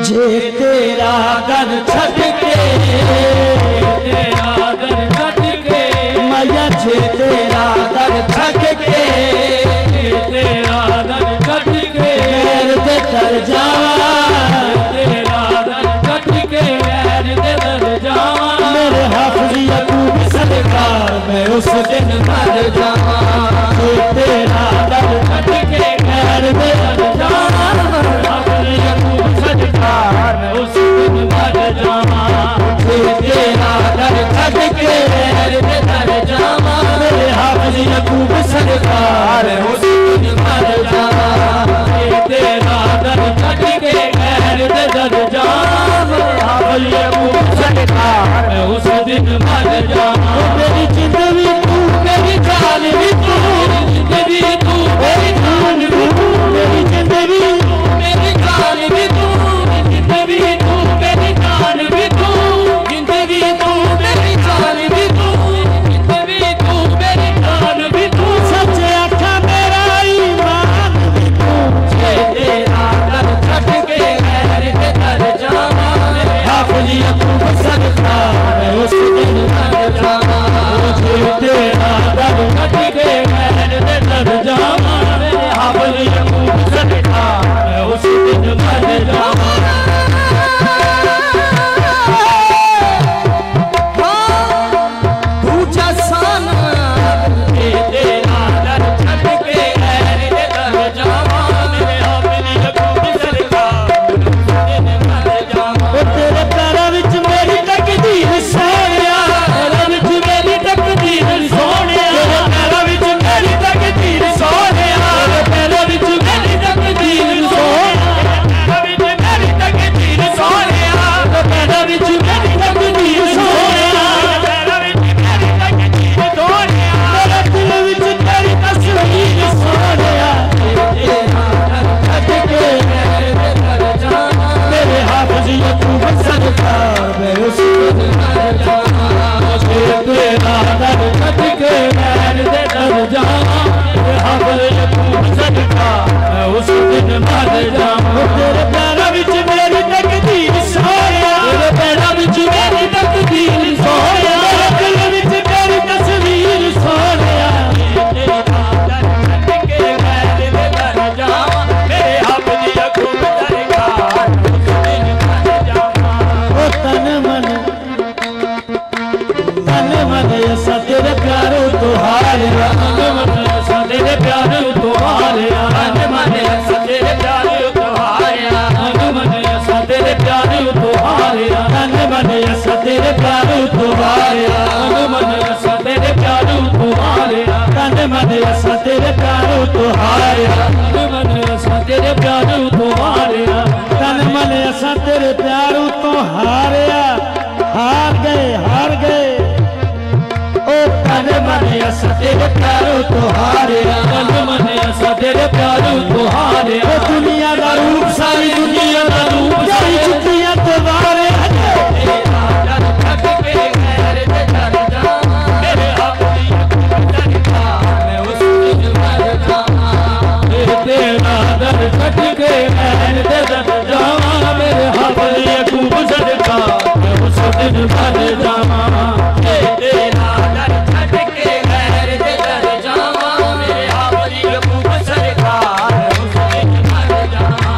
जे तेरा दर छट के, तेरा दर छट के, मैया जे तेरा दर छट के, तेरा दर छट के गैर दे दर जावा, तेरा दर छट के गैर दे दर जावा। मेरे हाफिज यकूब सरकार मैं उस दिन मर जावा, तेरा दर छट के गैर दे दर जावा। हाफिज यकूब सरकार मैं उस दिन मर जावा, तेरा दर छट के गैर दे दर जावा। मेरे हाफिज यकूब सरकार उस दिन मर जावा, तेरा दर छट के गैर दे दर जावा। हाफिज यकूब सरकार मैं उस दिन मर जावा। मेरी जिंदगी तू, मेरी जान भी तू, जिंदगी तू, मेरी जान भी तू, मेरी जिंदगी तू, मेरी जान भी तू, जिंदगी तू, मेरी जान भी तू, जिंदगी तू, मेरी जान भी तू, जिंदगी तू, मेरी जान भी तू। सच्चे आखा मेरा ईमान भी तू, तेरा दर छट के गैर दे दर जावा। हाफिज यकूब सरकार उस दिन मर जावा, तेरा दर छट के गैर दे दर जावा। हाफिज यकूब सरकार उस दिन मर जावा। दुनिया का रूप सारी दुनिया का रूप सारी छुट्टियां तो वारे तेरा दर छट के गैर दे दर जावा। मेरे हाफिज यकूब सरकार मैं उस दिन मर जावा, तेरा दर छट के गैर दे दर जावा। मेरे हाफिज यकूब सरकार उस दिन मर जावा।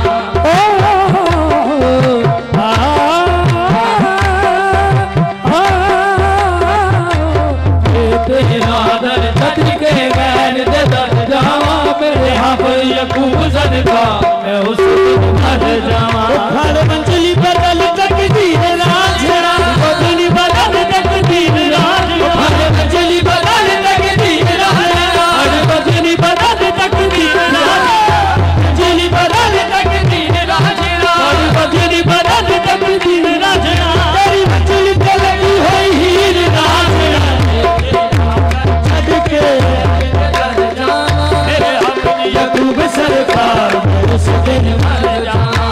तेरा दर छट के गैर दे दर जावा। मेरे हाफिज यकूब सरकार मैं उस दिन मर जावा। हर मंजिली बदल तकदीर राजरा, बदली बदल तकदीर राजरा, हर मंजिली बदल तकदीर राजरा, हर मंजिली बदल तकदीर राजरा, मंजिली बदल तकदीर राजरा, हर मंजिली बदल तकदीर राजरा। तेरी मंजिल पे लगी हुई हीर राजरा, छट के यकूब सरकार उस दिन मर जावा।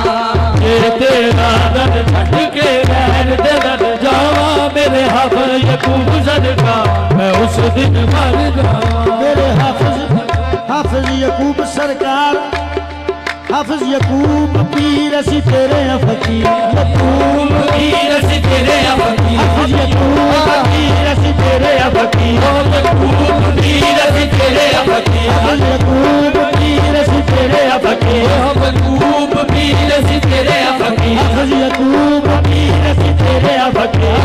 तेरा दर छट के गैर दे दर जावा। मेरे हाफिज यकूब सरकार मैं उस दिन मर जावा। मेरे हाफिज यकूब सरकार हाफिज यकूब पीर असी तेरे फकीर, यकूब पीर असी तेरे फकीर, हाफिज यकूब पीर असी तेरे फकीर, यकूब पीर असी तेरे फकीर, हाफिज यकूब पीर असी तेरे फकीर, यकूब पीर असी तेरे फकीर, हाफिज यकूब पीर असी तेरे फकीर, यकूब पीर असी तेरे फकीर,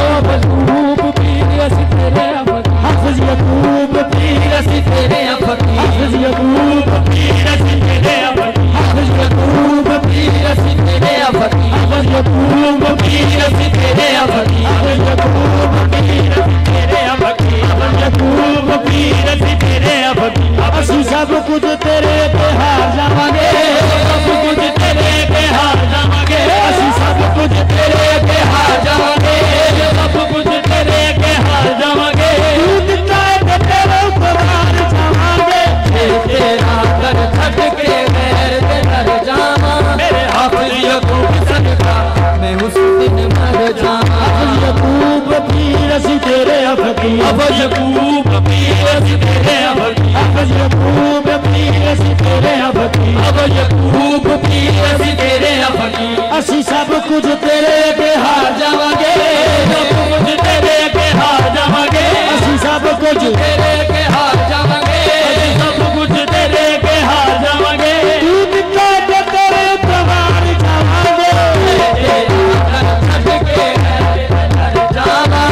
हाफिज यकूब पीर असी तेरे फकीर, हाफिज यकूब पीर असी तेरे फकीर, हाफिज यकूब पीर असी तेरे फकीर, हाफिज यकूब पीर असी तेरे फकीर, हाफिज यकूब पीर असी तेरे फकीर, हाफिज यकूब पीर असी तेरे फकीर। असी सब कुछ तेरे पे हार जावांगे, सब कुछ तेरे पे हार जावांगे, असी सब कुछ तेरे पे हार जावांगे, सब कुछ तेरे पे हार जावांगे, तू दिता है तेरे ऊपर जावांगे, तेरा दर छट के गैर दे दर जावा, मेरे हाफिज यकूब सदका मैं उस दिन मर जावा, हाफिज यकूब पीर असी तेरे फकीर, हाफिज यकूब पीर असी तेरे फकीर, हाफिज यकूब पीर असी तेरे फकीर, हाफिज यकूब पीर असी तेरे फकीर। असी सब कुछ तेरे पे हार जावांगे, सब कुछ तेरे पे हार जावांगे, असी सब कुछ तेरे पे हार जावांगे, असी सब कुछ तेरे पे हार जावांगे, तू दिता है तेरे प्रवार जावांगे, तेरा दर छट के दर जावा,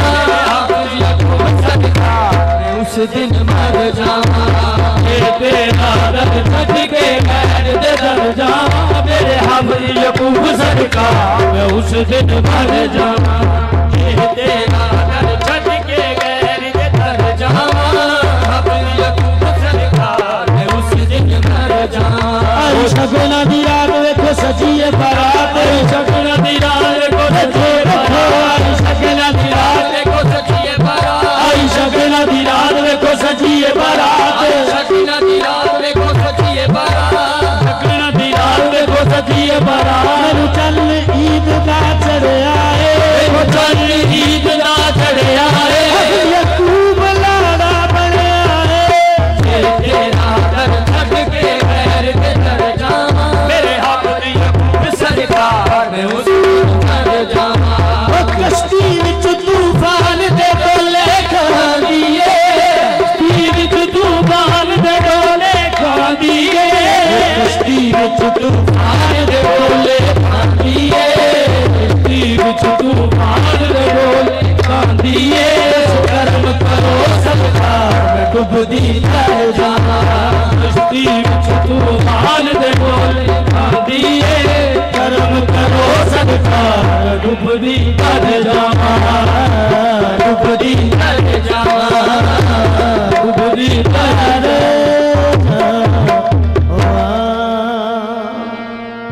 हाफिज यकूब सदका मैं उस दिन मर जावा, तेरा दर छट के गैर दे दर जावा, मेरे हाफिज यकूब सदका मैं उस दिन मर जावा, तेरा दर छट के गैर दे दर जावा, हाफिज यकूब सदका मैं उस दिन मर जावा। आई शगुना दी रात वेखो सजिए बारात, आई शगुना दी रात वेखो सजिए बारात, आई शगुना दी रात वेखो सजिए बारात, आई शगुना दी रात वेखो सजिए बारात, आई शगुना दी रात वेखो सजिए बारात, शगुना दी रात वेखो सजिए बारात, चल ईद दा चढ़े आए, चल ईद दा चढ़े आए, यकूब लाड़ा बने आए, तेरा दर छट के गैर के दर जावा, मेरे हाफिज यकूब सदका मैं उस दिन मर जावा, कश्ती विच तूफान दे डोले खांदिए, कश्ती विच तूफान दे डोले खांदिए, कश्ती विच तूफान दे डोले खांदिए, कश्ती विच तूफान दे डोले खांदिए, कर्म करो सदका मैं डुबदी तर जावा, कश्ती विच तूफान दे डोले खांदिए, कर्म करो सदका डुबदी तर जावा।